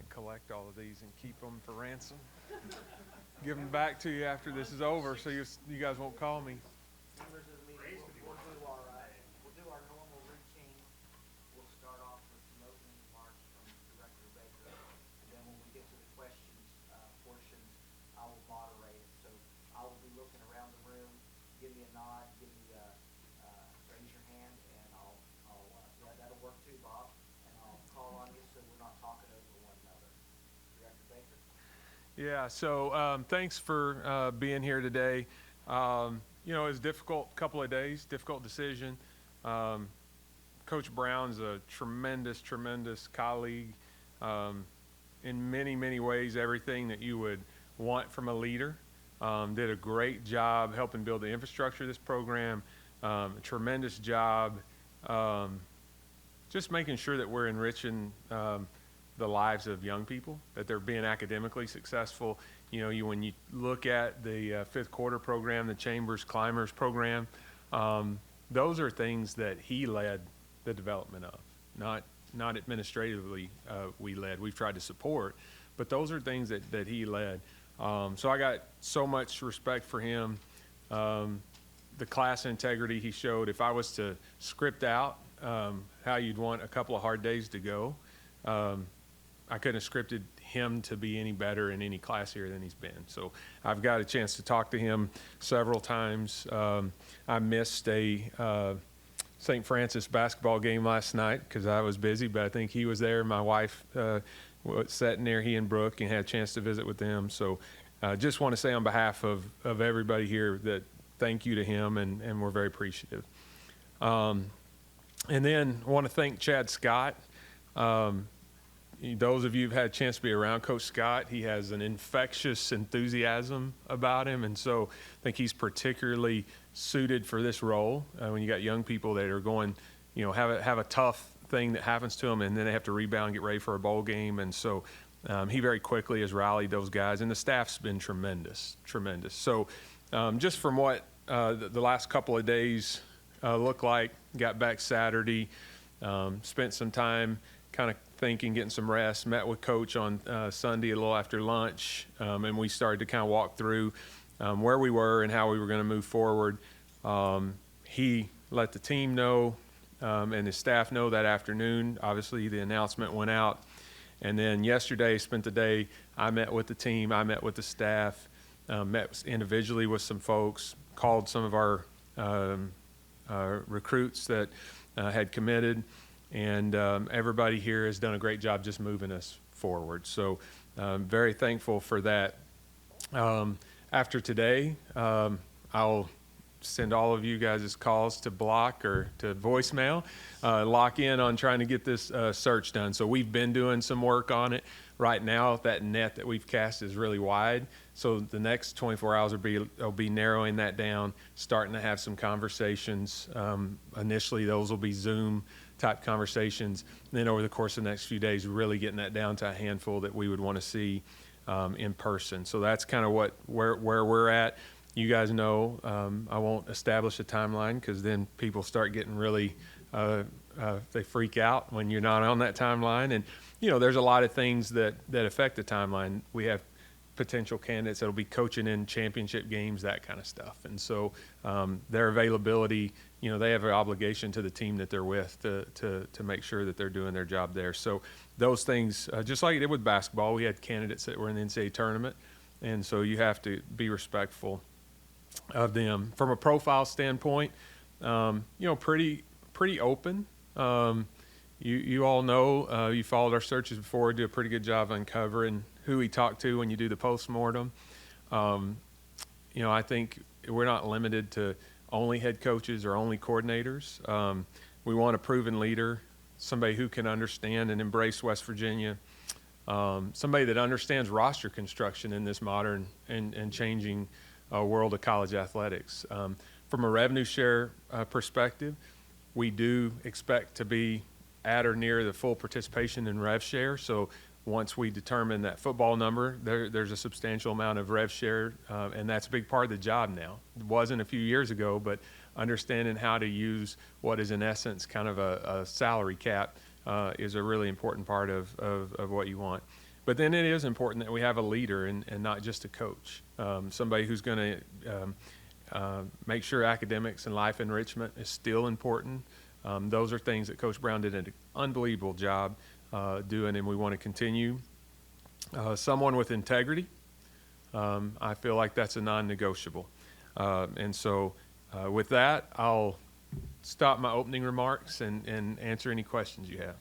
might collect all of these and keep them for ransom. Give them back to you after this is over, so you guys won't call me. Members of the meeting, we'll do our normal routine. We'll start off with some opening remarks from Director Baker. And then when we get to the questions portions, I will moderate it. So I will be looking around the room. Give me a nod, raise your hand, and yeah, that'll work too, Bob. And I'll call on you so we're not talking over one another. Director Baker. Yeah, so thanks for being here today. You know, it was a difficult couple of days, difficult decision. Coach Brown's a tremendous colleague. In many ways, everything that you would want from a leader. Did a great job helping build the infrastructure of this program. A tremendous job just making sure that we're enriching the lives of young people, that they're being academically successful. You know, when you look at the fifth quarter program, the Chambers Climbers program, those are things that he led the development of, not administratively we led. We've tried to support, but those are things that he led. So I got so much respect for him. The class integrity he showed. If I was to script out how you'd want a couple of hard days to go, I couldn't have scripted him to be any better in any class here than he's been. So I've got a chance to talk to him several times. I missed a St. Francis basketball game last night because I was busy, but I think he was there. My wife was sitting there, he and Brooke, and had a chance to visit with them. So I just want to say on behalf of everybody here that thank you to him, and we're very appreciative. And then I want to thank Chad Scott. Those of you who've had a chance to be around Coach Scott, he has an infectious enthusiasm about him, and so I think he's particularly suited for this role. When you got young people that are going, you know, have a tough thing that happens to them, and then they have to rebound and get ready for a bowl game, and so he very quickly has rallied those guys, and the staff's been tremendous. So just from what the last couple of days looked like, got back Saturday, spent some time kind of thinking, getting some rest, met with Coach on Sunday a little after lunch, and we started to kind of walk through where we were and how we were going to move forward. He let the team know and his staff know that afternoon. Obviously, the announcement went out. And then yesterday, spent the day, I met with the team, I met with the staff, met individually with some folks, called some of our recruits that had committed. And everybody here has done a great job just moving us forward. So very thankful for that. After today, I'll send all of you guys' calls to block or to voicemail, lock in on trying to get this search done. So we've been doing some work on it. Right now, that net that we've cast is really wide. So the next 24 hours will be narrowing that down, starting to have some conversations. Initially, those will be Zoom type conversations. And then over the course of the next few days, really getting that down to a handful that we would want to see in person. So that's kind of where we're at. You guys know I won't establish a timeline because then people start getting really they freak out when you're not on that timeline. And you know, there's a lot of things that affect the timeline. We have potential candidates that'll be coaching in championship games, that kind of stuff. And so their availability, you know, they have an obligation to the team that they're with to make sure that they're doing their job there. So those things, just like it did with basketball, we had candidates that were in the NCAA tournament, and so you have to be respectful of them. From a profile standpoint, you know, pretty open. You all know, you followed our searches before, do a pretty good job uncovering who we talked to when you do the postmortem. You know, I think we're not limited to only head coaches or only coordinators. We want a proven leader, somebody who can understand and embrace West Virginia, somebody that understands roster construction in this modern and changing world of college athletics. From a revenue share perspective, we do expect to be at or near the full participation in rev share. So once we determine that football number, there's a substantial amount of rev share, and that's a big part of the job now. It wasn't a few years ago, but understanding how to use what is in essence kind of a salary cap is a really important part of what you want. But then it is important that we have a leader and not just a coach, somebody who's going to make sure academics and life enrichment is still important. Those are things that Coach Brown did an unbelievable job doing, and we want to continue. Someone with integrity, I feel like that's a non-negotiable. And so with that, I'll stop my opening remarks and answer any questions you have.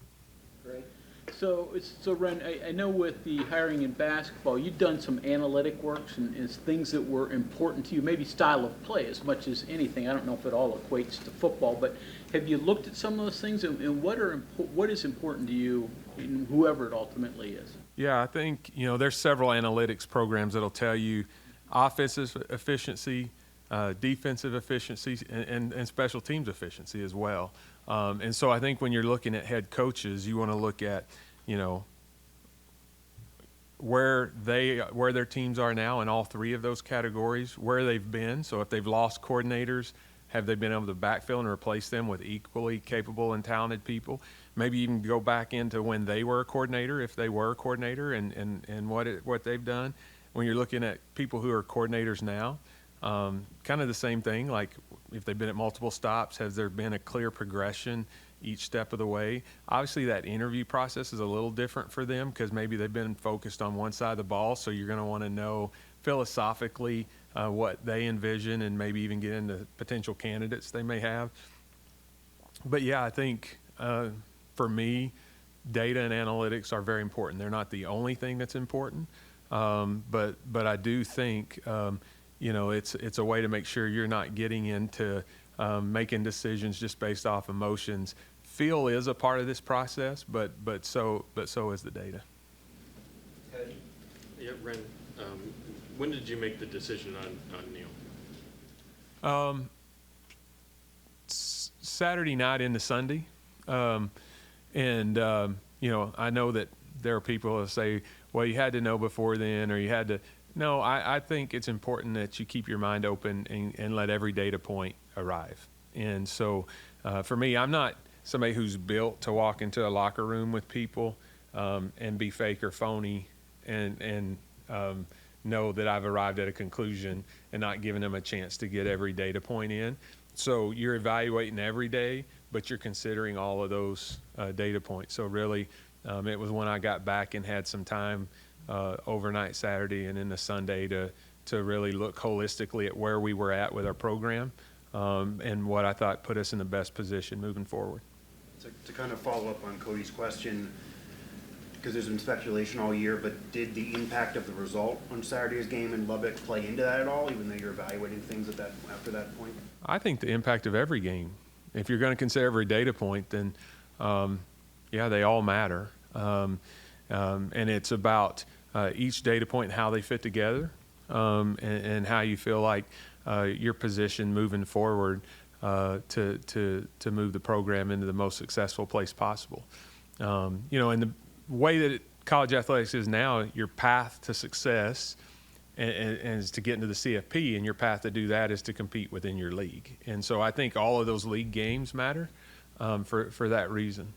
Great. So Wren, I know with the hiring in basketball, you've done some analytic works and things that were important to you, maybe style of play as much as anything. I don't know if it all equates to football, but have you looked at some of those things, and what is important to you, in whoever it ultimately is? Yeah, I think, there's several analytics programs that'll tell you offensive efficiency, defensive efficiency, and special teams efficiency as well. And so I think when you're looking at head coaches, you want to look at, where their teams are now in all three of those categories, where they've been. So if they've lost coordinators, have they been able to backfill and replace them with equally capable and talented people? Maybe even go back into when they were a coordinator, if they were a coordinator, and what they've done. When you're looking at people who are coordinators now, kind of the same thing, like if they've been at multiple stops, has there been a clear progression each step of the way? Obviously that interview process is a little different for them because maybe they've been focused on one side of the ball, so you're going to want to know philosophically what they envision and maybe even get into potential candidates they may have. But yeah, I think for me, data and analytics are very important. They're not the only thing that's important, but I do think it's a way to make sure you're not getting into making decisions just based off emotions. Feel is a part of this process, but so is the data. Yeah, Wren, when did you make the decision on Neil? Saturday night into Sunday, and I know that there are people that say, well, you had to know before then, or you had to. No, I think it's important that you keep your mind open and let every data point arrive. And so for me, I'm not somebody who's built to walk into a locker room with people and be fake or phony and know that I've arrived at a conclusion and not giving them a chance to get every data point in. So you're evaluating every day, but you're considering all of those data points. So really, it was when I got back and had some time overnight Saturday and into Sunday to really look holistically at where we were at with our program and what I thought put us in the best position moving forward. To kind of follow up on Cody's question, because there's been speculation all year, but did the impact of the result on Saturday's game in Lubbock play into that at all, even though you're evaluating things after that point? I think the impact of every game, if you're going to consider every data point, then yeah, they all matter. And it's about each data point and how they fit together, and how you feel like your position moving forward to move the program into the most successful place possible. And the way that college athletics is now, your path to success and is to get into the CFP, and your path to do that is to compete within your league. And so I think all of those league games matter for that reason.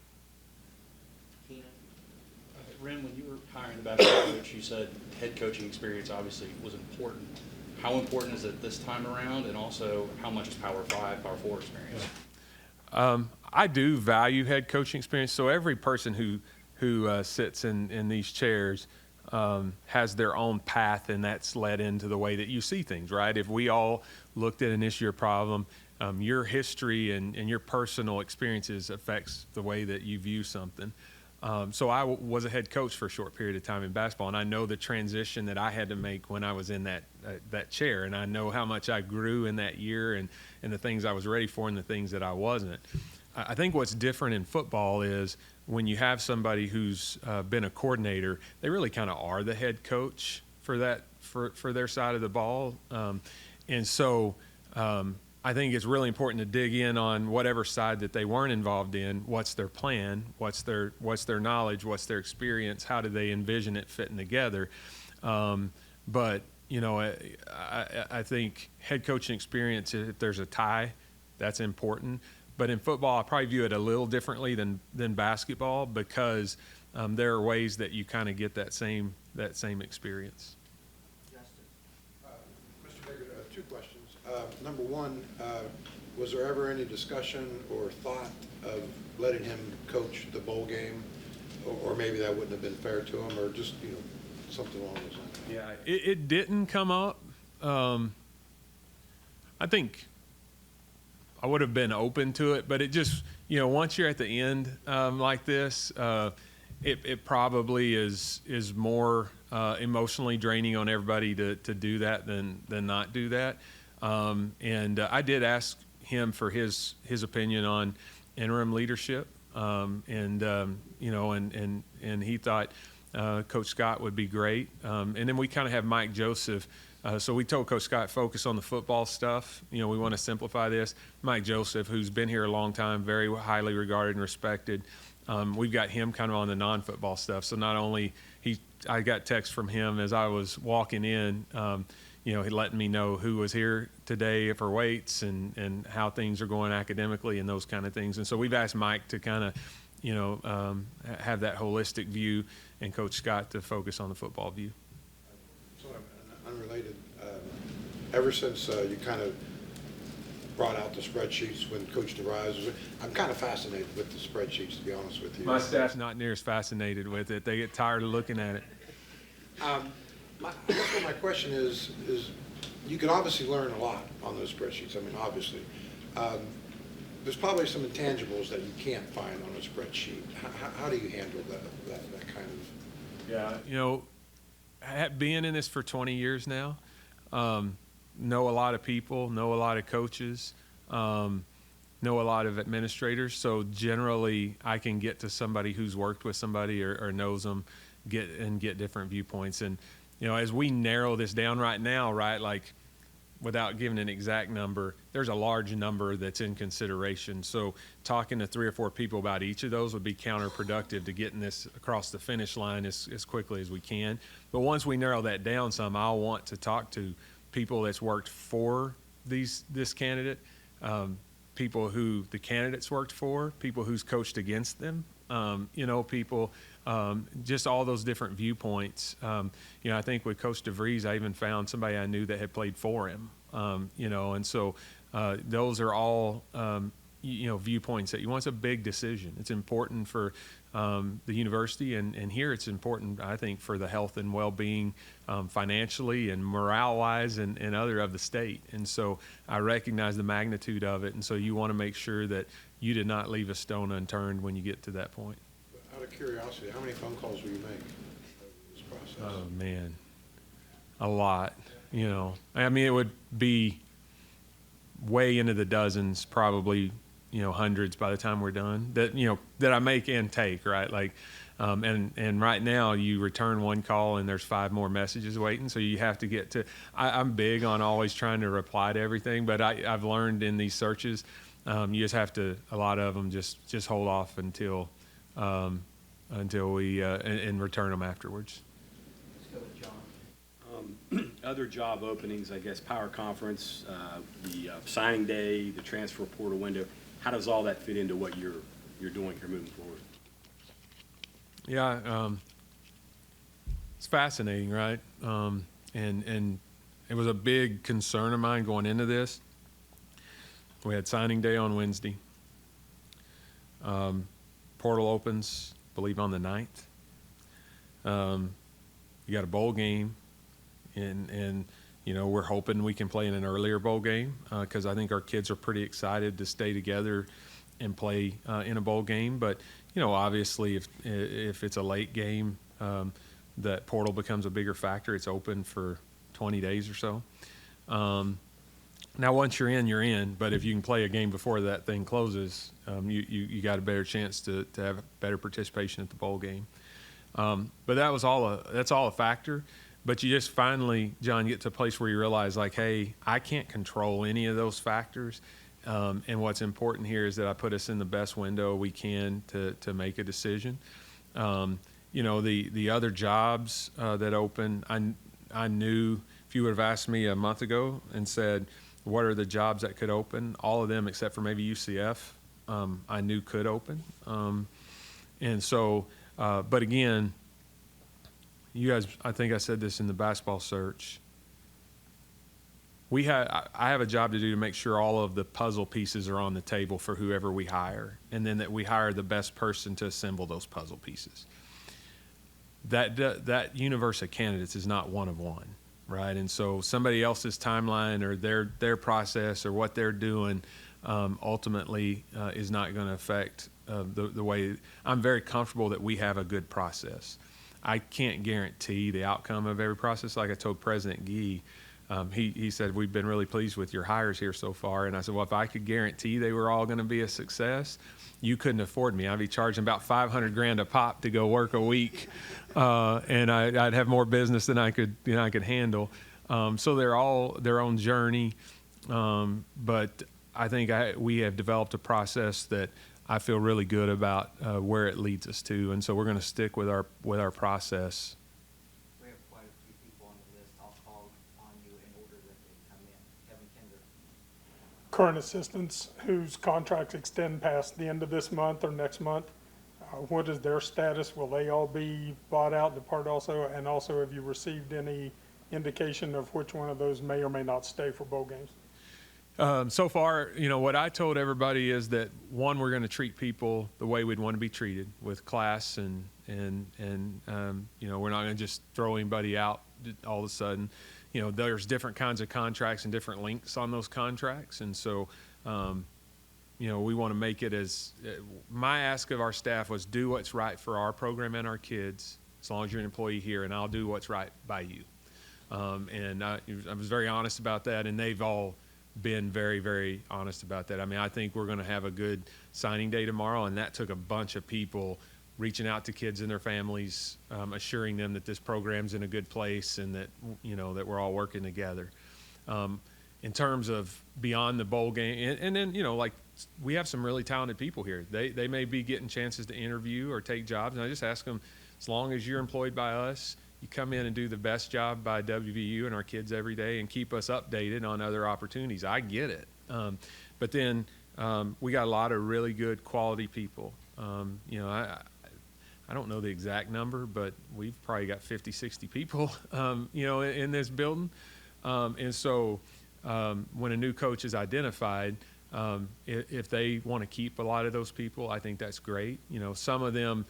Wren, when you were hiring the basketball coach, you said head coaching experience obviously was important. How important is it this time around, and also how much is Power 5, Power 4 experience? I do value head coaching experience. So every person who sits in these chairs has their own path, and that's led into the way that you see things, right? If we all looked at an issue or problem, your history and your personal experiences affects the way that you view something. So I was a head coach for a short period of time in basketball, and I know the transition that I had to make when I was in that chair, and I know how much I grew in that year and the things I was ready for and the things that I wasn't. I think what's different in football is when you have somebody who's been a coordinator, they really kind of are the head coach for their side of the ball. And so I think it's really important to dig in on whatever side that they weren't involved in. What's their plan? What's their knowledge? What's their experience? How do they envision it fitting together? But I think head coaching experience, if there's a tie, that's important. But in football, I probably view it a little differently than basketball, because there are ways that you kind of get that same experience. Justin? Mr. Baker, two questions. Number one, was there ever any discussion or thought of letting him coach the bowl game? Or maybe that wouldn't have been fair to him, or just, something along those lines? Yeah, it didn't come up. I think I would have been open to it, but it just, once you're at the end like this, it probably is more emotionally draining on everybody to do that than not do that. And I did ask him for his opinion on interim leadership, and he thought Coach Scott would be great. And then we kind of have Mike Joseph. So we told Coach Scott, focus on the football stuff. We want to simplify this. Mike Joseph, who's been here a long time, very highly regarded and respected. We've got him kind of on the non-football stuff. So not only I got text from him as I was walking in, he letting me know who was here today for weights and how things are going academically and those kind of things. And so we've asked Mike to kind of, have that holistic view, and Coach Scott to focus on the football view. Sort of unrelated, ever since you kind of brought out the spreadsheets when Coach DeVries was, I'm kind of fascinated with the spreadsheets, to be honest with you. My staff's not near as fascinated with it. They get tired of looking at it. I guess what my question is you can obviously learn a lot on those spreadsheets. I mean, obviously. There's probably some intangibles that you can't find on a spreadsheet. How do you handle that kind of? Yeah, being in this for 20 years now, know a lot of people, know a lot of coaches, know a lot of administrators. So generally, I can get to somebody who's worked with somebody or knows them, get different viewpoints. And as we narrow this down right now, right, like without giving an exact number, there's a large number that's in consideration. So talking to 3 or 4 people about each of those would be counterproductive to getting this across the finish line as quickly as we can. But once we narrow that down some, I'll want to talk to people that's worked for this candidate, people who the candidates worked for, people who's coached against them, people, just all those different viewpoints. I think with Coach DeVries, I even found somebody I knew that had played for him, and so those are all, viewpoints that you want. It's a big decision. It's important for the university, and here it's important, I think, for the health and well-being financially and morale-wise and other of the state. And so I recognize the magnitude of it, and so you want to make sure that you did not leave a stone unturned when you get to that point. Out of curiosity, how many phone calls will you make in this process? Oh, man, a lot. I mean, it would be way into the dozens, probably, hundreds by the time we're done that I make and take, right? Like, and right now you return one call and there's 5 more messages waiting. So you have to get to, I'm big on always trying to reply to everything, but I've learned in these searches, you just have to, a lot of them just hold off until we, and return them afterwards. Let's go with John. Other job openings, I guess, Power Conference, the signing day, the transfer portal window, how does all that fit into what you're doing here moving forward? Yeah, it's fascinating, right? And it was a big concern of mine going into this. We had signing day on Wednesday. Portal opens, I believe, on the 9th. You got a bowl game, and we're hoping we can play in an earlier bowl game because I think our kids are pretty excited to stay together and play in a bowl game. But obviously, if it's a late game, that portal becomes a bigger factor. It's open for 20 days or so. Now, once you're in, you're in. But if you can play a game before that thing closes, you got a better chance to have better participation at the bowl game. But that's all a factor. But you just finally, John, get to a place where you realize, like, hey, I can't control any of those factors. And what's important here is that I put us in the best window we can to make a decision. The other jobs that open, I knew if you would have asked me a month ago and said, what are the jobs that could open? All of them, except for maybe UCF, I knew could open. And so, but again, you guys, I think I said this in the basketball search. I have a job to do to make sure all of the puzzle pieces are on the table for whoever we hire, and then that we hire the best person to assemble those puzzle pieces. That universe of candidates is not one of one, right? And so somebody else's timeline or their process or what they're doing ultimately is not going to affect the way. I'm very comfortable that we have a good process. I can't guarantee the outcome of every process. Like I told President Gee, he said, we've been really pleased with your hires here so far. And I said, well, if I could guarantee they were all going to be a success, you couldn't afford me. I'd be charging about $500,000 a pop to go work a week, and I'd have more business than I could handle. So they're all their own journey, but I think we have developed a process that I feel really good about where it leads us to, and so we're going to stick with our process. We have quite a few people on the list. I'll call on you in order that they come in. Kevin Kinder. Current assistants whose contracts extend past the end of this month or next month, what is their status? Will they all be bought out, depart also? And also, have you received any indication of which one of those may or may not stay for bowl games? So far, what I told everybody is that, one, we're going to treat people the way we'd want to be treated, with class, and we're not going to just throw anybody out all of a sudden. There's different kinds of contracts and different lengths on those contracts, and so we want to make it as my ask of our staff was, do what's right for our program and our kids, as long as you're an employee here, and I'll do what's right by you. And I was very honest about that, and they've all been very, very honest about that. I mean, I think we're going to have a good signing day tomorrow, and that took a bunch of people reaching out to kids and their families, assuring them that this program's in a good place and that, that we're all working together. In terms of beyond the bowl game, and then, we have some really talented people here. They may be getting chances to interview or take jobs, and I just ask them, as long as you're employed by us, you come in and do the best job by WVU and our kids every day and keep us updated on other opportunities. I get it. But then we got a lot of really good quality people. I don't know the exact number, but we've probably got 50, 60 people, in this building. And so when a new coach is identified, if they want to keep a lot of those people, I think that's great. Some of them,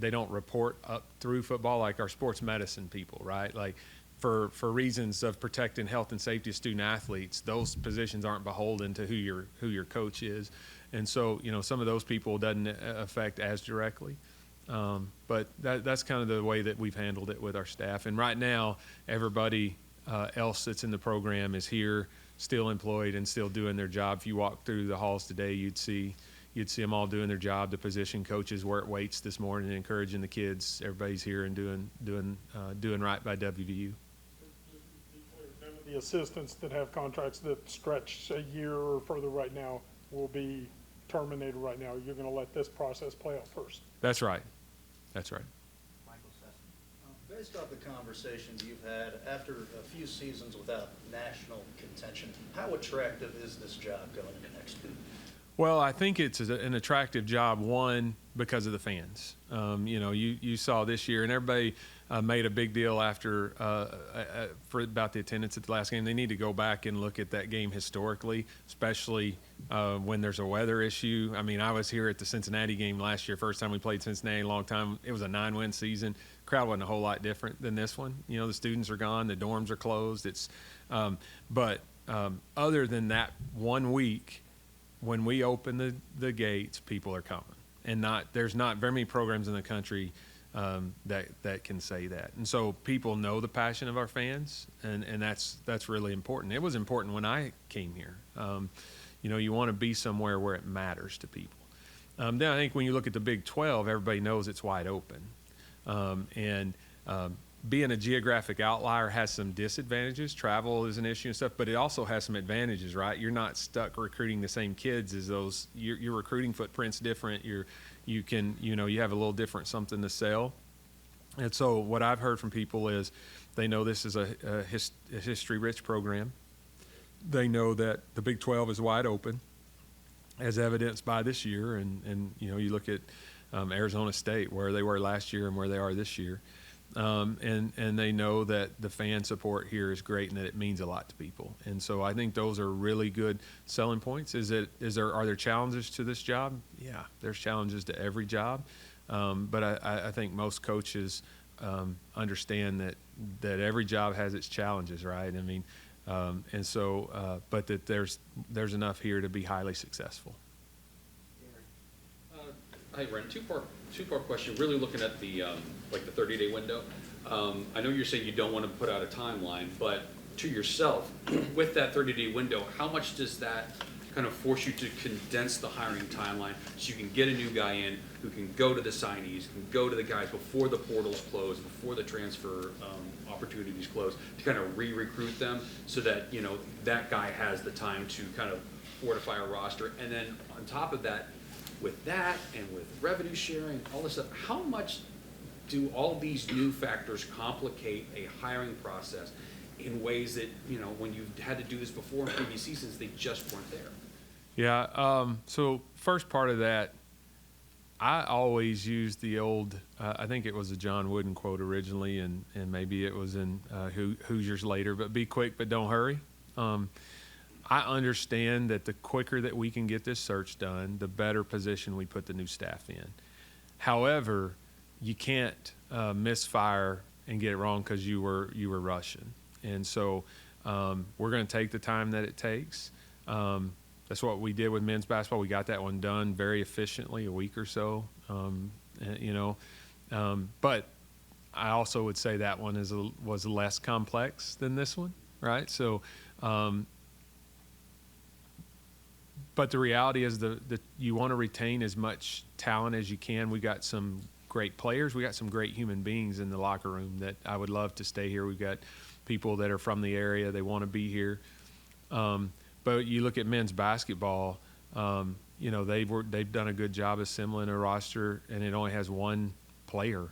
they don't report up through football, like our sports medicine people, right? Like for reasons of protecting health and safety of student athletes, those positions aren't beholden to who your coach is. And so, some of those people doesn't affect as directly. But that's kind of the way that we've handled it with our staff. And right now, everybody else that's in the program is here, still employed and still doing their job. If you walk through the halls today, you'd see them all doing their job. The position coaches were at weights this morning, encouraging the kids. Everybody's here and doing right by WVU. None of the assistants that have contracts that stretch a year or further right now will be terminated right now. You're going to let this process play out first. That's right. That's right. Michael Sessom. Based off the conversations you've had, after a few seasons without national contention, how attractive is this job going into next week? Well, I think it's an attractive job, one, because of the fans. You saw this year, and everybody made a big deal after about the attendance at the last game. They need to go back and look at that game historically, especially when there's a weather issue. I mean, I was here at the Cincinnati game last year, first time we played Cincinnati in a long time. It was a 9-win season. Crowd wasn't a whole lot different than this one. The students are gone, the dorms are closed. But other than that 1 week, when we open the gates, people are coming, and there's not very many programs in the country that can say that. And so people know the passion of our fans, and that's really important. It was important when I came here. You want to be somewhere where it matters to people. Then I think when you look at the Big 12, everybody knows it's wide open, and being a geographic outlier has some disadvantages. Travel is an issue and stuff, but it also has some advantages, right? You're not stuck recruiting the same kids as those. Your recruiting footprint's different. You have a little different something to sell. And so what I've heard from people is they know this is a history-rich program. They know that the Big 12 is wide open, as evidenced by this year. And you know, you look at Arizona State, where they were last year and where they are this year. And they know that the fan support here is great and that it means a lot to people. And so I think those are really good selling points. Are there challenges to this job? Yeah, there's challenges to every job. But I think most coaches understand that every job has its challenges, right? I mean, and so, but that there's enough here to be highly successful. Hi, Wren. Two-part question. Really looking at the like the 30-day window. I know you're saying you don't want to put out a timeline, but to yourself, with that 30-day window, how much does that kind of force you to condense the hiring timeline so you can get a new guy in who can go to the signees, can go to the guys before the portals close, before the transfer opportunities close, to kind of re-recruit them so that, you know, that guy has the time to kind of fortify a roster. And then on top of that, with that and with revenue sharing, all this stuff, how much do all these new factors complicate a hiring process in ways that, you know, when you've had to do this before in previous seasons, they just weren't there? Yeah, so first part of that, I always use the old, I think it was a John Wooden quote originally, and maybe it was in Hoosiers later, but be quick but don't hurry. I understand that the quicker that we can get this search done, the better position we put the new staff in. However, you can't misfire and get it wrong because you were rushing. And so we're going to take the time that it takes. That's what we did with men's basketball. We got that one done very efficiently, a week or so. You know, but I also would say that one was less complex than this one, right? So. But the reality is that you want to retain as much talent as you can. We got some great players. We got some great human beings in the locker room that I would love to stay here. We've got people that are from the area. They want to be here. But you look at men's basketball, you know, they've done a good job assembling a roster, and it only has one player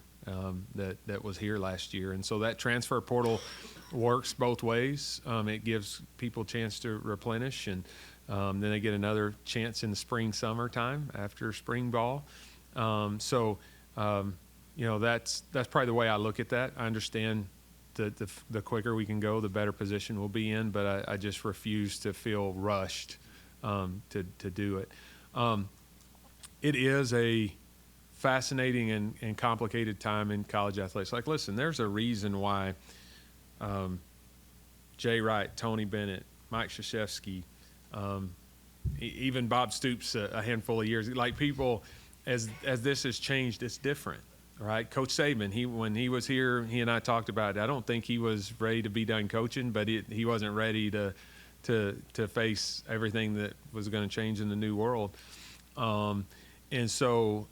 that was here last year. And so that transfer portal works both ways. It gives people a chance to replenish, and then they get another chance in the spring, summertime after spring ball. So, you know, that's probably the way I look at that. I understand that the quicker we can go, the better position we'll be in, but I just refuse to feel rushed to do it. It is a fascinating and complicated time in college athletics. Like, listen, there's a reason why Jay Wright, Tony Bennett, Mike Krzyzewski, even Bob Stoops a handful of years, like people, as this has changed, it's different, right? Coach Saban, when he was here, he and I talked about it. I don't think he was ready to be done coaching, but he wasn't ready to face everything that was going to change in the new world. And so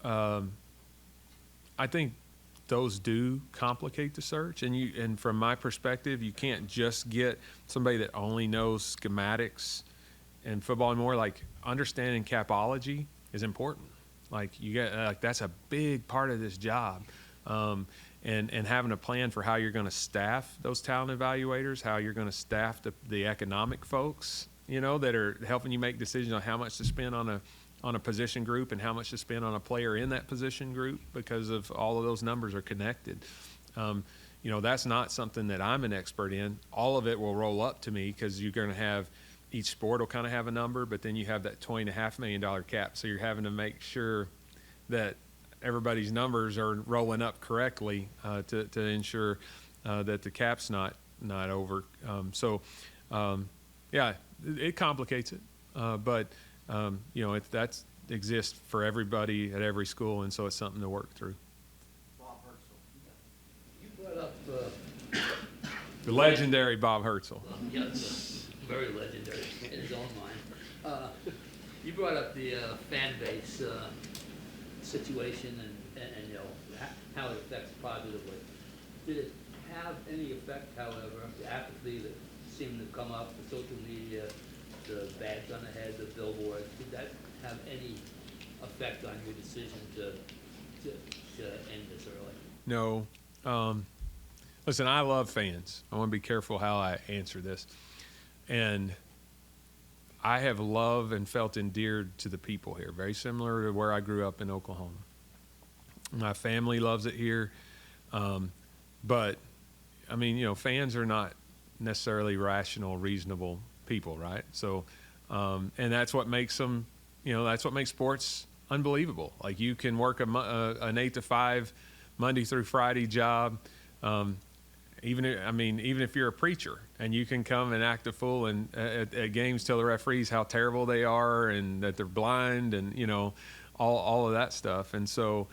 I think those do complicate the search. And from my perspective, you can't just get somebody that only knows schematics and football and more. Like, understanding capology is important. Like, that's a big part of this job. And having a plan for how you're going to staff those talent evaluators, how you're going to staff the economic folks, you know, that are helping you make decisions on how much to spend on a position group and how much to spend on a player in that position group, because of all of those numbers are connected. You know, that's not something that I'm an expert in. All of it will roll up to me, because you're going to have each sport will kind of have a number, but then you have that $20.5 million cap. So you're having to make sure that everybody's numbers are rolling up correctly to ensure that the cap's not over. Yeah, it complicates it, but you know, that exists for everybody at every school, and so it's something to work through. Bob Hertzel. You brought up, The legendary Bob Hertzel. Yes, very legendary in his own mind. You brought up the fan base situation and you know, how it affects positively. Did it have any effect, however, the apathy that seemed to come up, the social media, the bags on the head, the billboards, did that have any effect on your decision to end this early? No. Listen, I love fans. I want to be careful how I answer this. And I have loved and felt endeared to the people here, very similar to where I grew up in Oklahoma. My family loves it here, but I mean, you know, fans are not necessarily rational, reasonable people, right? So, and that's what makes them, you know, that's what makes sports unbelievable. Like you can work an 8 to 5 Monday through Friday job, even if you're a preacher, and you can come and act a fool and at games tell the referees how terrible they are and that they're blind and, you know, all of that stuff. And so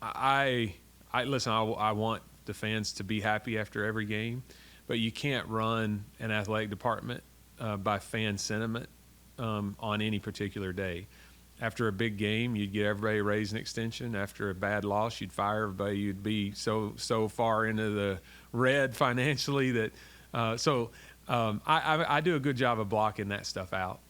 I listen, I want the fans to be happy after every game, but you can't run an athletic department by fan sentiment on any particular day. After a big game, you'd get everybody to raise an extension. After a bad loss, you'd fire everybody. You'd be so far into the red financially that I do a good job of blocking that stuff out.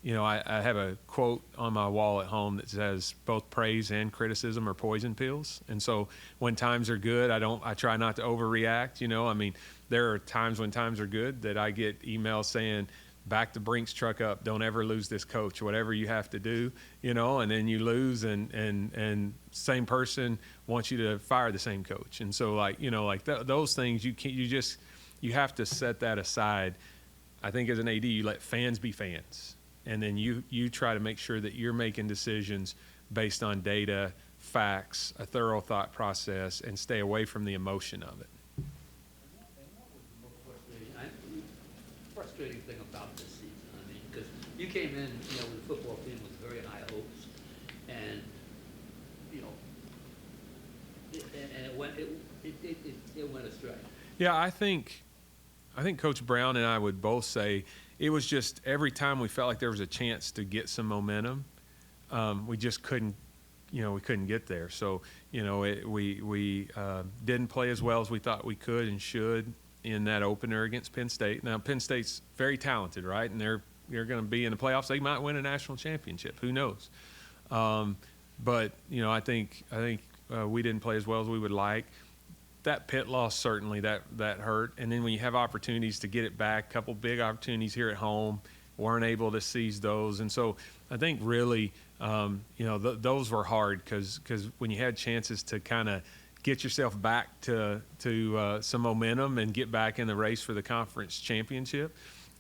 You know, I have a quote on my wall at home that says both praise and criticism are poison pills. And so when times are good, I try not to overreact. You know, I mean, there are times when times are good that I get emails saying, back the Brinks truck up, don't ever lose this coach, whatever you have to do, you know, and then you lose and same person wants you to fire the same coach. And so like, you know, like those things you have to set that aside. I think as an AD, you let fans be fans. And then you try to make sure that you're making decisions based on data, facts, a thorough thought process, and stay away from the emotion of it. Frustrating thing about this season, I mean, because you came in, you know, with the football team with very high hopes, and you know, it went astray. Yeah, I think Coach Brown and I would both say it was just every time we felt like there was a chance to get some momentum, we just couldn't, you know, we couldn't get there. So, you know, we didn't play as well as we thought we could and should in that opener against Penn State. Now, Penn State's very talented, right? And they're going to be in the playoffs. They might win a national championship. Who knows? But, you know, I think we didn't play as well as we would like. That Pitt loss, certainly, that hurt. And then when you have opportunities to get it back, a couple big opportunities here at home, weren't able to seize those. And so I think really, you know, those were hard because when you had chances to kind of get yourself back to some momentum and get back in the race for the conference championship,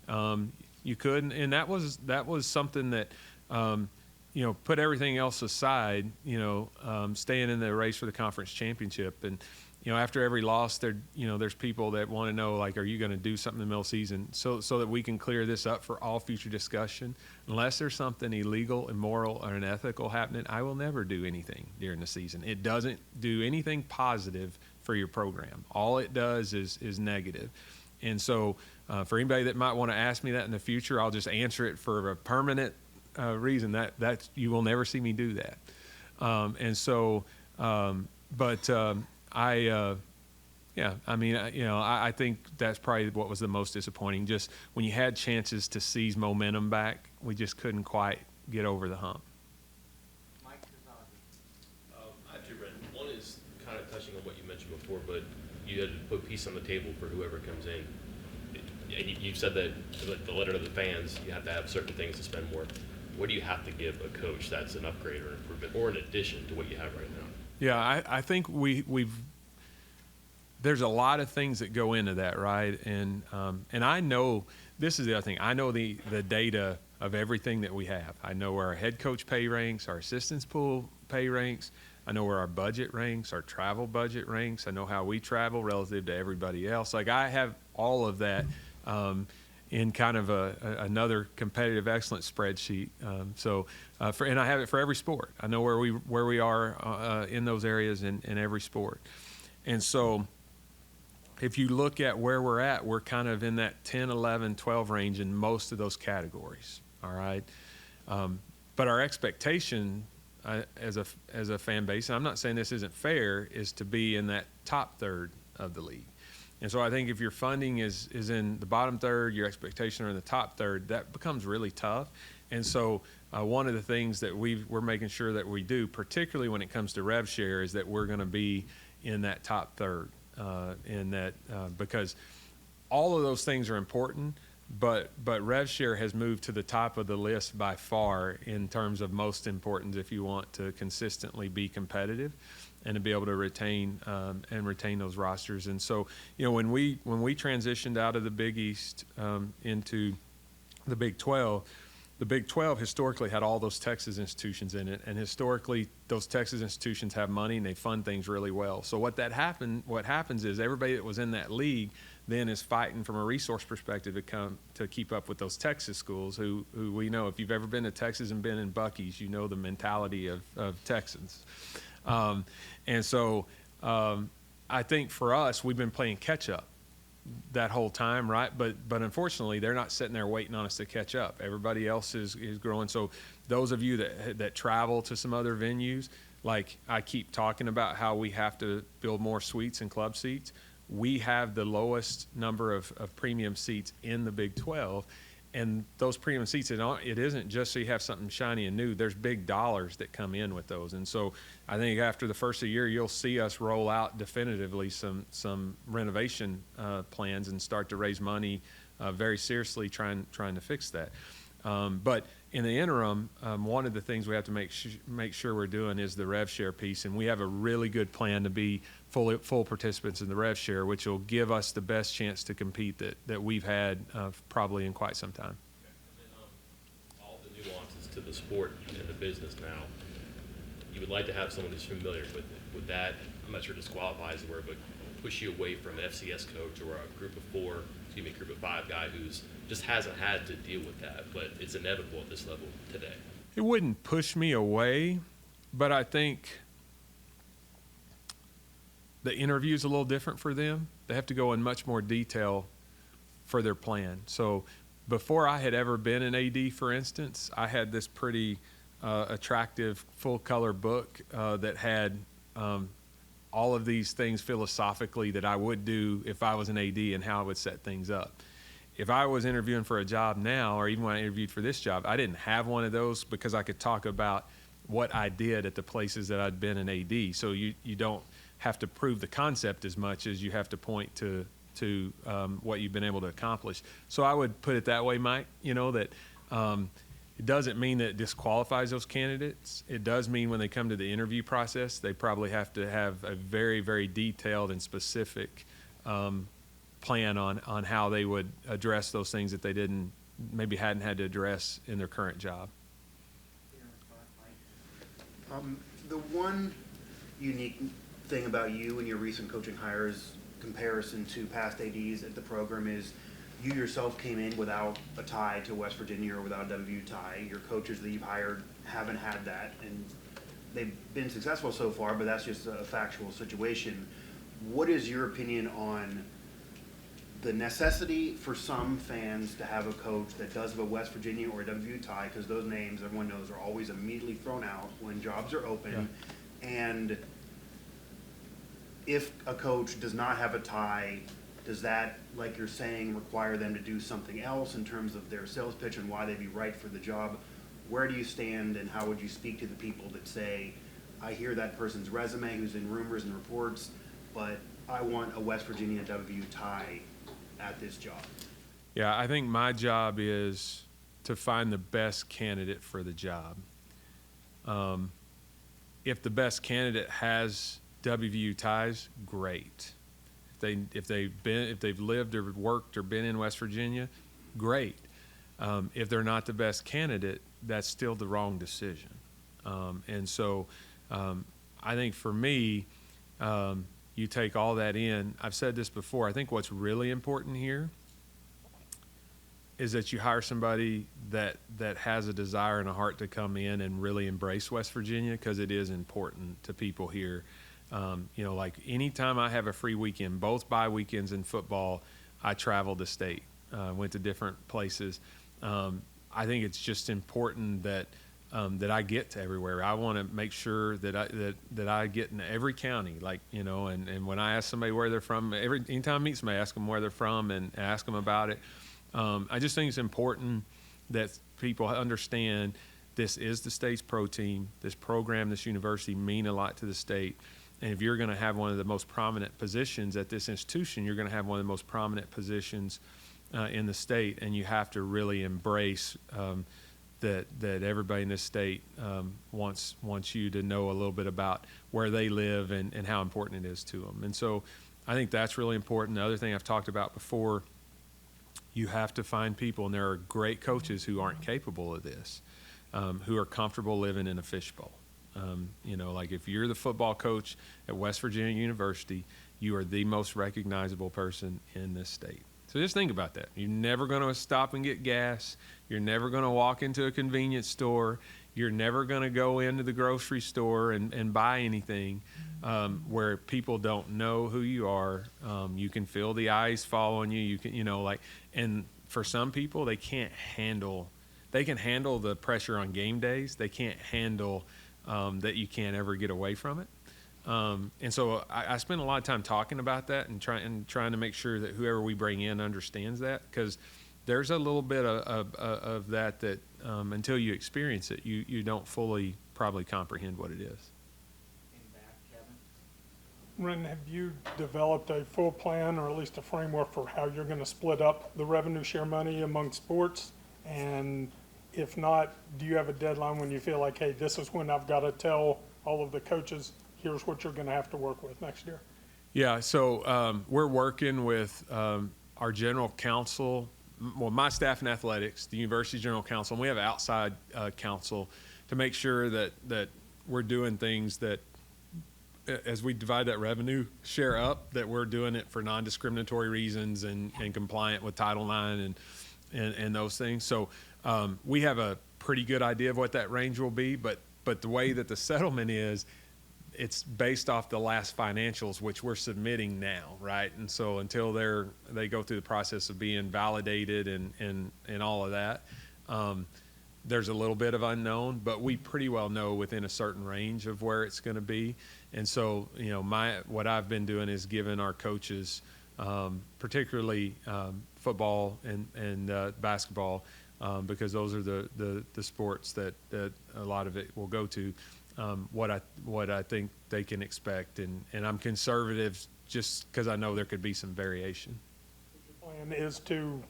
you couldn't. And that was something that, you know, put everything else aside, you know, staying in the race for the conference championship. And, you know, after every loss, there's people that want to know, like, are you going to do something in the middle of the season so that we can clear this up for all future discussion? Unless there's something illegal, immoral, or unethical happening, I will never do anything during the season. It doesn't do anything positive for your program. All it does is negative. And so for anybody that might want to ask me that in the future, I'll just answer it for a permanent reason. That you will never see me do that. I think that's probably what was the most disappointing. Just when you had chances to seize momentum back, we just couldn't quite get over the hump. Mike Kazan. I have two, Wren. One is kind of touching on what you mentioned before, but you had to put peace on the table for whoever comes in. And you said that the letter to the fans, you have to have certain things to spend more. What do you have to give a coach that's an upgrade or an improvement or an addition to what you have right now? Yeah, I think there's a lot of things that go into that, right? And I know, this is the other thing, I know the data of everything that we have. I know where our head coach pay ranks, our assistants pool pay ranks. I know where our budget ranks, our travel budget ranks. I know how we travel relative to everybody else. Like, I have all of that in kind of another competitive excellence spreadsheet. And I have it for every sport. I know where we are in those areas in every sport. And so if you look at where we're at, we're kind of in that 10, 11, 12 range in most of those categories, all right? But our expectation as a fan base, and I'm not saying this isn't fair, is to be in that top third of the league. And so I think if your funding is in the bottom third, your expectations are in the top third, that becomes really tough. And so one of the things that we're making sure that we do, particularly when it comes to rev share, is that we're going to be in that top third. Because all of those things are important, but rev share has moved to the top of the list by far in terms of most importance if you want to consistently be competitive and to be able to retain those rosters. And so, when we transitioned out of the Big East into the Big 12, the Big 12 historically had all those Texas institutions in it, and historically those Texas institutions have money and they fund things really well. So what happens is everybody that was in that league then is fighting from a resource perspective to keep up with those Texas schools who we know, if you've ever been to Texas and been in Buc-ee's, you know the mentality of Texans. And so I think for us, we've been playing catch up that whole time, right? But unfortunately, they're not sitting there waiting on us to catch up. Everybody else is growing. So those of you that travel to some other venues, like I keep talking about how we have to build more suites and club seats. We have the lowest number of premium seats in the Big 12. And those premium seats, it isn't just so you have something shiny and new. There's big dollars that come in with those. And so I think after the first of the year, you'll see us roll out definitively some renovation plans and start to raise money very seriously trying to fix that. But in the interim, one of the things we have to make sure we're doing is the rev share piece. And we have a really good plan to be full participants in the rev share, which will give us the best chance to compete that we've had probably in quite some time. And then, all the nuances to the sport and the business now, you would like to have someone who's familiar with it. Would that, I'm not sure disqualify is the word, but push you away from an FCS coach or a group of 5 guy who's just hasn't had to deal with that, but it's inevitable at this level today? It wouldn't push me away, but I think the interview is a little different for them. They have to go in much more detail for their plan. So before I had ever been an AD, for instance, I had this pretty attractive full-color book that had all of these things philosophically that I would do if I was an AD and how I would set things up. If I was interviewing for a job now, or even when I interviewed for this job, I didn't have one of those because I could talk about what I did at the places that I'd been an AD. So you don't have to prove the concept as much as you have to point to what you've been able to accomplish. So I would put it that way, Mike, that it doesn't mean that it disqualifies those candidates. It does mean when they come to the interview process, they probably have to have a very, very detailed and specific plan on how they would address those things that they maybe hadn't had to address in their current job. The one unique thing about you and your recent coaching hires comparison to past ADs at the program is you yourself came in without a tie to West Virginia or without a WVU tie. Your coaches that you've hired haven't had that, and they've been successful so far, but that's just a factual situation. What is your opinion on the necessity for some fans to have a coach that does have a West Virginia or a WVU tie, because those names, everyone knows, are always immediately thrown out when jobs are open, and if a coach does not have a tie, does that, like you're saying, require them to do something else in terms of their sales pitch and why they'd be right for the job? Where do you stand, and how would you speak to the people that say, I hear that person's resume who's in rumors and reports, but I want a West Virginia WVU tie at this job? Yeah, I think my job is to find the best candidate for the job. If the best candidate has WVU ties, great. If they've lived or worked or been in West Virginia, great. If they're not the best candidate, that's still the wrong decision. And so I think for me, you take all that in. I've said this before. I think what's really important here is that you hire somebody that has a desire and a heart to come in and really embrace West Virginia, because it is important to people here. Like anytime I have a free weekend, both bye weekends in football, I traveled the state, went to different places. I think it's just important that I get to everywhere. I want to make sure that I get in every county, and when I ask somebody where they're from, anytime I meet somebody, I ask them where they're from and ask them about it. I just think it's important that people understand this is the state's pro team. This program, this university mean a lot to the state. And if you're going to have one of the most prominent positions at this institution, you're going to have one of the most prominent positions in the state, and you have to really embrace that everybody in this state wants you to know a little bit about where they live and how important it is to them. And so I think that's really important. The other thing I've talked about before, you have to find people, and there are great coaches who aren't capable of this, who are comfortable living in a fishbowl. Like if you're the football coach at West Virginia University, you are the most recognizable person in this state. So just think about that. You're never going to stop and get gas. You're never going to walk into a convenience store. You're never going to go into the grocery store and buy anything where people don't know who you are. You can feel the eyes following you. You can, and for some people, they can handle the pressure on game days. They can't handle that you can't ever get away from it. And so I spend a lot of time talking about that and trying to make sure that whoever we bring in understands that, because there's a little bit of that until you experience it, you don't fully probably comprehend what it is. In back, Kevin? Wren, have you developed a full plan or at least a framework for how you're going to split up the revenue share money among sports? And if not, do you have a deadline when you feel like, hey, this is when I've got to tell all of the coaches, here's what you're going to have to work with next year? Yeah, so we're working with our general counsel, well, my staff in athletics, the university general counsel, and we have outside counsel to make sure that we're doing things that, as we divide that revenue share up, that we're doing it for non-discriminatory reasons and compliant with Title IX and those things. So we have a pretty good idea of what that range will be, but the way that the settlement is, it's based off the last financials, which we're submitting now, right? And so until they go through the process of being validated and all of that, there's a little bit of unknown, but we pretty well know within a certain range of where it's going to be. And so, what I've been doing is giving our coaches, particularly football and basketball, because those are the sports that a lot of it will go to. What I think they can expect, and I'm conservative just because I know there could be some variation. Your plan is to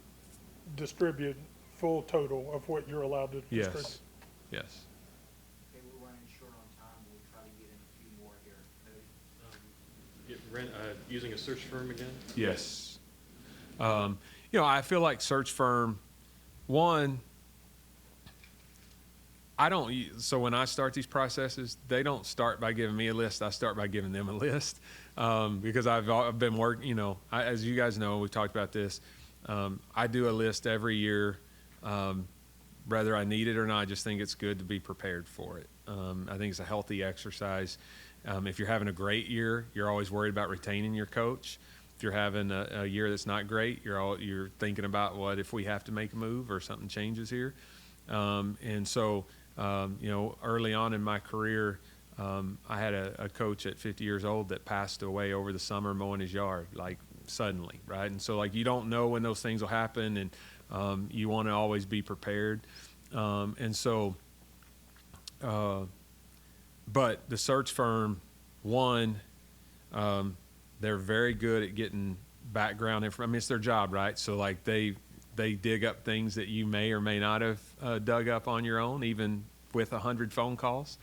distribute full total of what you're allowed to distribute? Yes. Okay, we're running short on time, but we'll try to get in a few more here. Cody? Using a search firm again? Yes. I feel like search firm, one, so when I start these processes, they don't start by giving me a list. I start by giving them a list because I've been working, as you guys know, we've talked about this. I do a list every year, whether I need it or not. I just think it's good to be prepared for it. I think it's a healthy exercise. If you're having a great year, you're always worried about retaining your coach. If you're having a year that's not great, you're thinking about what if we have to make a move or something changes here. And so, early on in my career, I had a coach at 50 years old that passed away over the summer mowing his yard, like suddenly, right? And so, you don't know when those things will happen, and you want to always be prepared. But the search firm, one, they're very good at getting background information. I mean, it's their job, right? So, they dig up things that you may or may not have dug up on your own, even with 100 phone calls.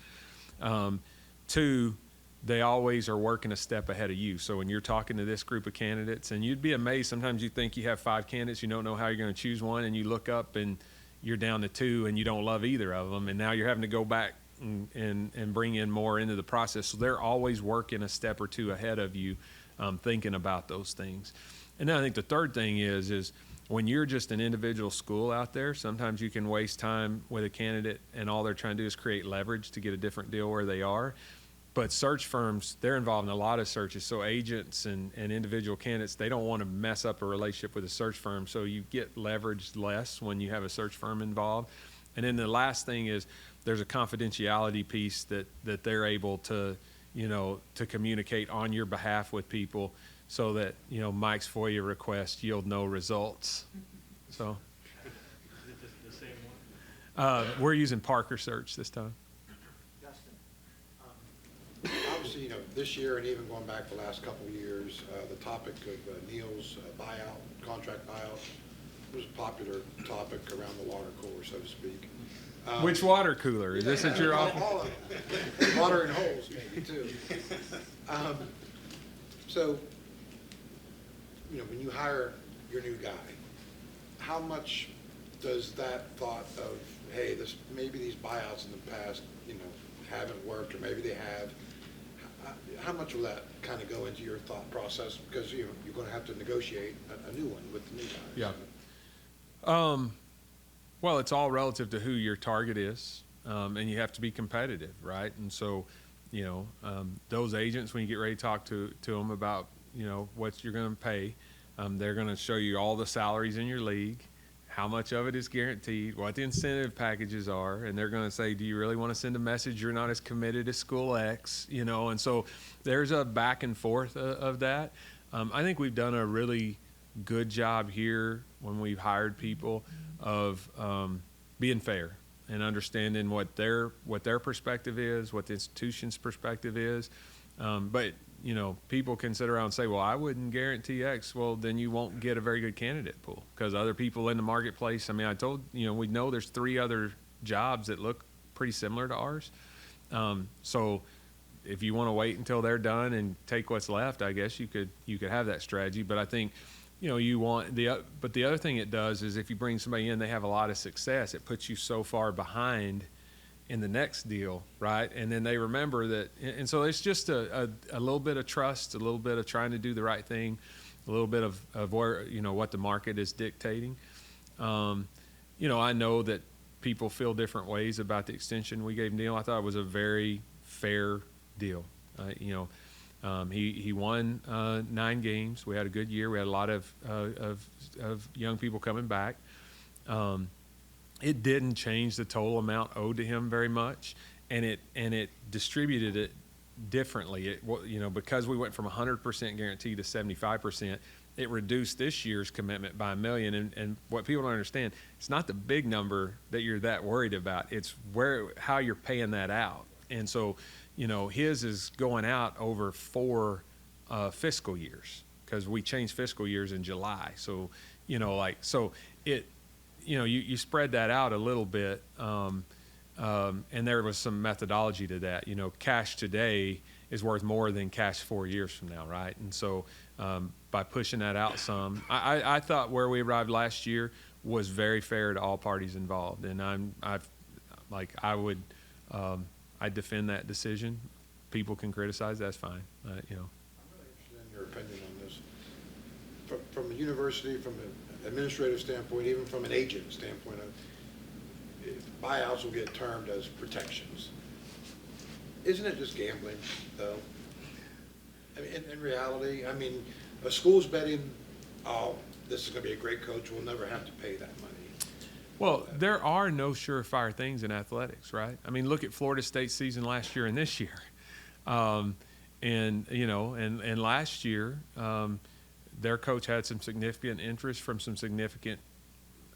Two, they always are working a step ahead of you. So when you're talking to this group of candidates, and you'd be amazed, sometimes you think you have 5 candidates, you don't know how you're going to choose one, and you look up and you're down to 2 and you don't love either of them, and now you're having to go back and bring in more into the process. So they're always working a step or 2 ahead of you, thinking about those things. And then I think the third thing is when you're just an individual school out there, sometimes you can waste time with a candidate and all they're trying to do is create leverage to get a different deal where they are. But search firms, they're involved in a lot of searches. So agents and individual candidates, they don't want to mess up a relationship with a search firm. So you get leveraged less when you have a search firm involved. And then the last thing is there's a confidentiality piece that they're able to, to communicate on your behalf with people so that, Mike's FOIA requests yield no results. So. Is it the same one? We're using Parker Search this time. Justin? obviously, you know, this year and even going back the last couple of years, the topic of Neil's buyout, contract buyout, was a popular topic around the water cooler, so to speak. Which water cooler? Is this at your office? All of them. Water and holes, maybe, too. So, you know, when you hire your new guy, how much does that thought of, hey, maybe these buyouts in the past, you know, haven't worked, or maybe they have, how much will that kind of go into your thought process? Because you're going to have to negotiate a new one with the new guys. Yeah. Well, it's all relative to who your target is, and you have to be competitive, right? And so, you know, those agents, when you get ready to talk to them about, you know, what you're going to pay, they're going to show you all the salaries in your league, how much of it is guaranteed, what the incentive packages are, and they're going to say, do you really want to send a message you're not as committed as school X, you know? And so there's a back and forth of that. I think we've done a really good job here when we've hired people of being fair and understanding what their perspective is, what the institution's perspective is. But you know, people can sit around and say, well, I wouldn't guarantee X. Well, then you won't get a very good candidate pool because other people in the marketplace, I mean, we know there's 3 other jobs that look pretty similar to ours. So if you want to wait until they're done and take what's left, I guess you could have that strategy. But I think, you know, but the other thing it does is if you bring somebody in, they have a lot of success, it puts you so far behind in the next deal, right? And then they remember that, and so it's just a little bit of trust, a little bit of trying to do the right thing, a little bit of where, you know, what the market is dictating. You know, I know that people feel different ways about the extension we gave Neil. I thought it was a very fair deal. You know, he won 9 games. We had a good year. We had a lot of young people coming back. It didn't change the total amount owed to him very much, and it distributed it differently. You know, because we went from 100% guarantee to 75%, it reduced this year's commitment by $1 million. And what people don't understand, it's not the big number that you're that worried about. It's how you're paying that out. And so, you know, his is going out over 4 fiscal years because we changed fiscal years in July. So, you know, you know, you spread that out a little bit, and there was some methodology to that. You know, cash today is worth more than cash 4 years from now, right? And so by pushing that out some, I thought where we arrived last year was very fair to all parties involved, and I defend that decision. People can criticize, that's fine, you know. I'm really interested in your opinion on this. From a university, from an administrative standpoint, even from an agent standpoint, buyouts will get termed as protections. Isn't it just gambling, though? I mean, in reality, I mean, a school's betting, oh, this is going to be a great coach, we'll never have to pay that money. Well, there are no surefire things in athletics, right? I mean, look at Florida State's season last year and this year. And, you know, and last year, their coach had some significant interest from some significant,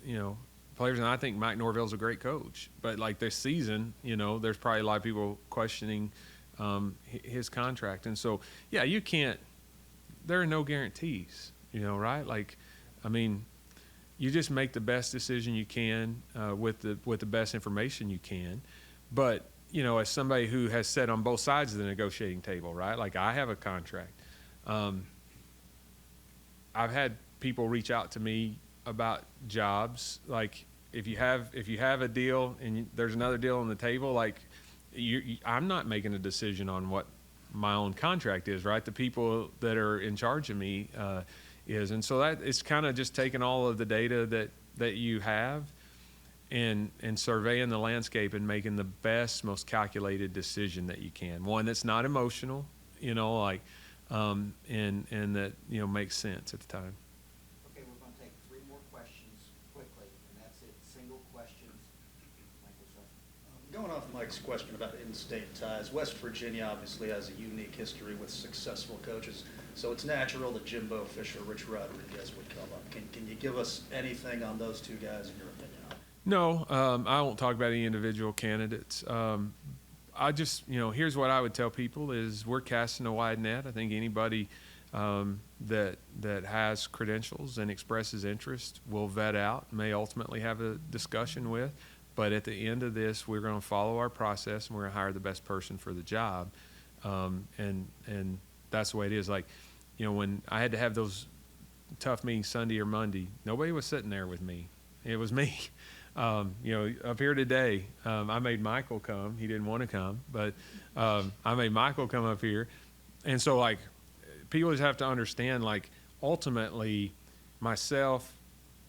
you know, players. And I think Mike Norvell's a great coach. But, like, this season, you know, there's probably a lot of people questioning his contract. And so, yeah, you can't – there are no guarantees, you know, right? Like, I mean – you just make the best decision you can with the best information you can. But, you know, as somebody who has sat on both sides of the negotiating table, right? Like, I have a contract. I've had people reach out to me about jobs. Like, if you have a deal and there's another deal on the table, like, I'm not making a decision on what my own contract is, right? The people that are in charge of me is. And so that it's kind of just taking all of the data that you have and surveying the landscape and making the best, most calculated decision that you can. One that's not emotional, you know, like, and that, you know, makes sense at the time. Okay, we're going to take 3 more questions quickly, and that's it. Single questions. Michael, sir. Going off Mike's question about in-state ties, West Virginia obviously has a unique history with successful coaches, so it's natural that Jimbo Fisher, Rich Rodriguez would come up. Can you give us anything on those 2 guys in your opinion? No, I won't talk about any individual candidates. I just, here's what I would tell people is we're casting a wide net. I think anybody that has credentials and expresses interest will vet out, may ultimately have a discussion with. But at the end of this, we're going to follow our process and we're going to hire the best person for the job. And that's the way it is. Like, when I had to have those tough meetings Sunday or Monday, nobody was sitting there with me. It was me. Up here today, I made Michael come. He didn't want to come, but I made Michael come up here. And so, like, people just have to understand, like, ultimately, myself,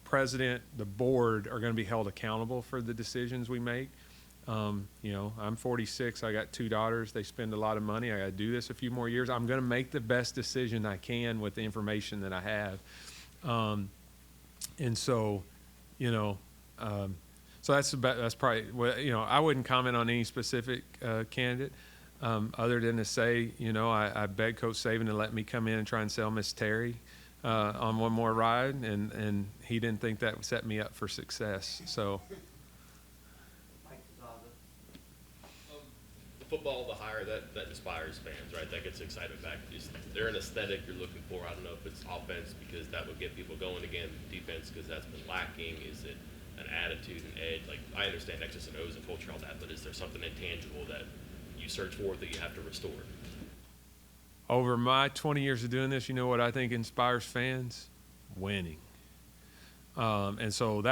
president, the board are going to be held accountable for the decisions we make. I'm 46. I got 2 daughters. They spend a lot of money. I got to do this a few more years. I'm going to make the best decision I can with the information that I have. And so, so that's probably, I wouldn't comment on any specific candidate other than to say, I begged Coach Saban to let me come in and try and sell Miss Terry on one more ride, and he didn't think that would set me up for success. So. Football, the hire, that inspires fans, right? That gets excitement back. They're an aesthetic you're looking for. I don't know if it's offense because that would get people going again, defense because that's been lacking. Is it an attitude, an edge? Like, I understand X's and O's and culture, all that, but is there something intangible that you search for that you have to restore? Over my 20 years of doing this, you know what I think inspires fans? Winning. And so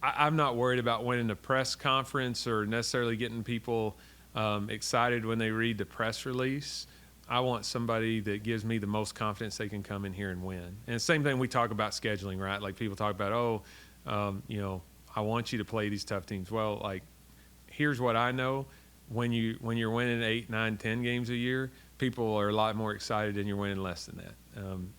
I'm not worried about winning a press conference or necessarily getting people excited when they read the press release. I want somebody that gives me the most confidence they can come in here and win. And the same thing we talk about scheduling, right? Like people talk about, I want you to play these tough teams. Well, like, here's what I know. When you're winning 8, 9, 10 games a year, people are a lot more excited than you're winning less than that.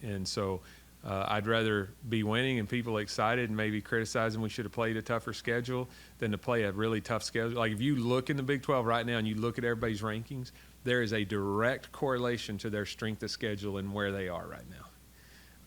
And so I'd rather be winning and people excited and maybe criticizing we should have played a tougher schedule than to play a really tough schedule. Like, if you look in the Big 12 right now and you look at everybody's rankings, there is a direct correlation to their strength of schedule and where they are right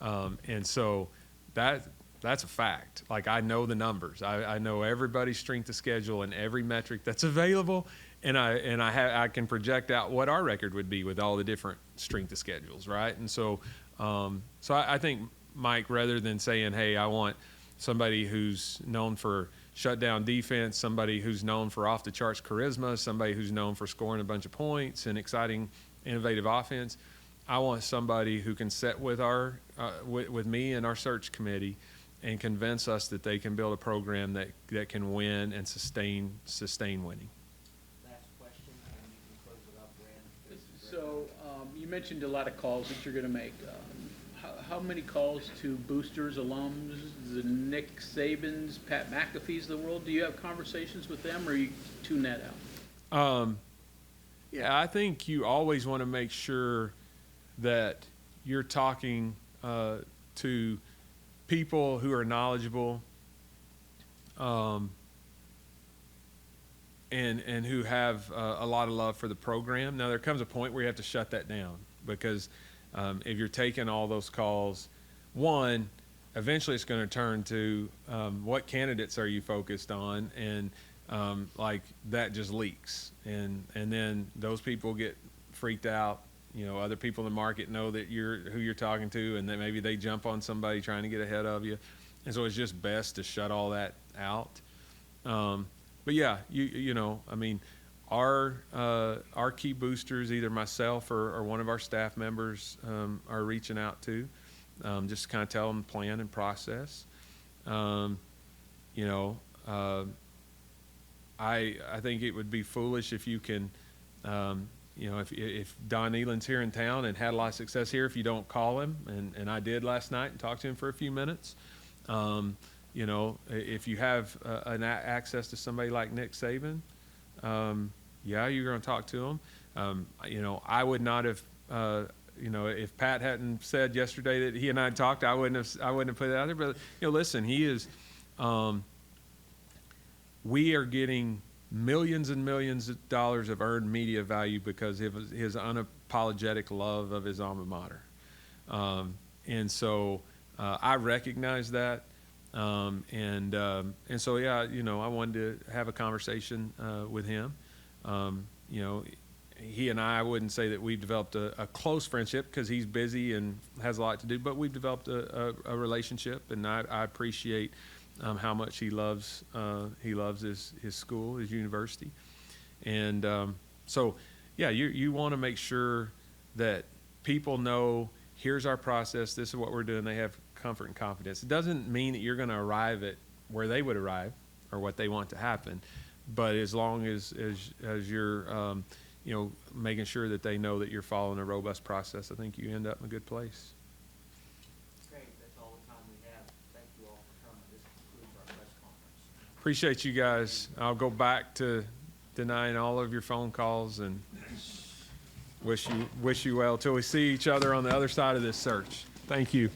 now. And so that's a fact. Like, I know the numbers. I know everybody's strength of schedule and every metric that's available, and I can project out what our record would be with all the different strength of schedules, right? And so I think, Mike, rather than saying, hey, I want somebody who's known for shutdown defense, somebody who's known for off-the-charts charisma, somebody who's known for scoring a bunch of points and exciting, innovative offense, I want somebody who can sit with with me and our search committee and convince us that they can build a program that can win and sustain winning. Last question, and you can close it up, Wren. So you mentioned a lot of calls that you're going to make. How many calls to boosters, alums, the Nick Sabans, Pat McAfee's of the world? Do you have conversations with them, or you tune that out? Yeah, I think you always want to make sure that you're talking to people who are knowledgeable and who have a lot of love for the program. Now, there comes a point where you have to shut that down because if you're taking all those calls, one, eventually it's going to turn to what candidates are you focused on, and like that just leaks, and then those people get freaked out. Other people in the market know that who you're talking to, and then maybe they jump on somebody trying to get ahead of you, and so it's just best to shut all that out. But yeah, I mean, our key boosters, either myself or one of our staff members, are reaching out to, just to kind of tell them the plan and process. I think it would be foolish if you can, if Don Nealon's here in town and had a lot of success here, if you don't call him, and I did last night and talked to him for a few minutes. If you have access to somebody like Nick Saban, yeah, you're going to talk to him. I would not have, if Pat hadn't said yesterday that he and I talked, I wouldn't have put it out there. But listen, he is. We are getting millions and millions of dollars of earned media value because of his unapologetic love of his alma mater, and so I recognize that. And so, yeah, I wanted to have a conversation with him. you know, he and I wouldn't say that we've developed a close friendship because he's busy and has a lot to do, but we've developed a relationship, and I appreciate how much he loves his school, his university. And so, yeah, you want to make sure that people know, here's our process, this is what we're doing. They have comfort and confidence. It doesn't mean that you're going to arrive at where they would arrive or what they want to happen, but as long as you're you know, making sure that they know that you're following a robust process, I think you end up in a good place. Great, that's all the time we have. Thank you all for coming. This concludes our press conference. Appreciate you guys. I'll go back to denying all of your phone calls and wish you well till we see each other on the other side of this search. Thank you.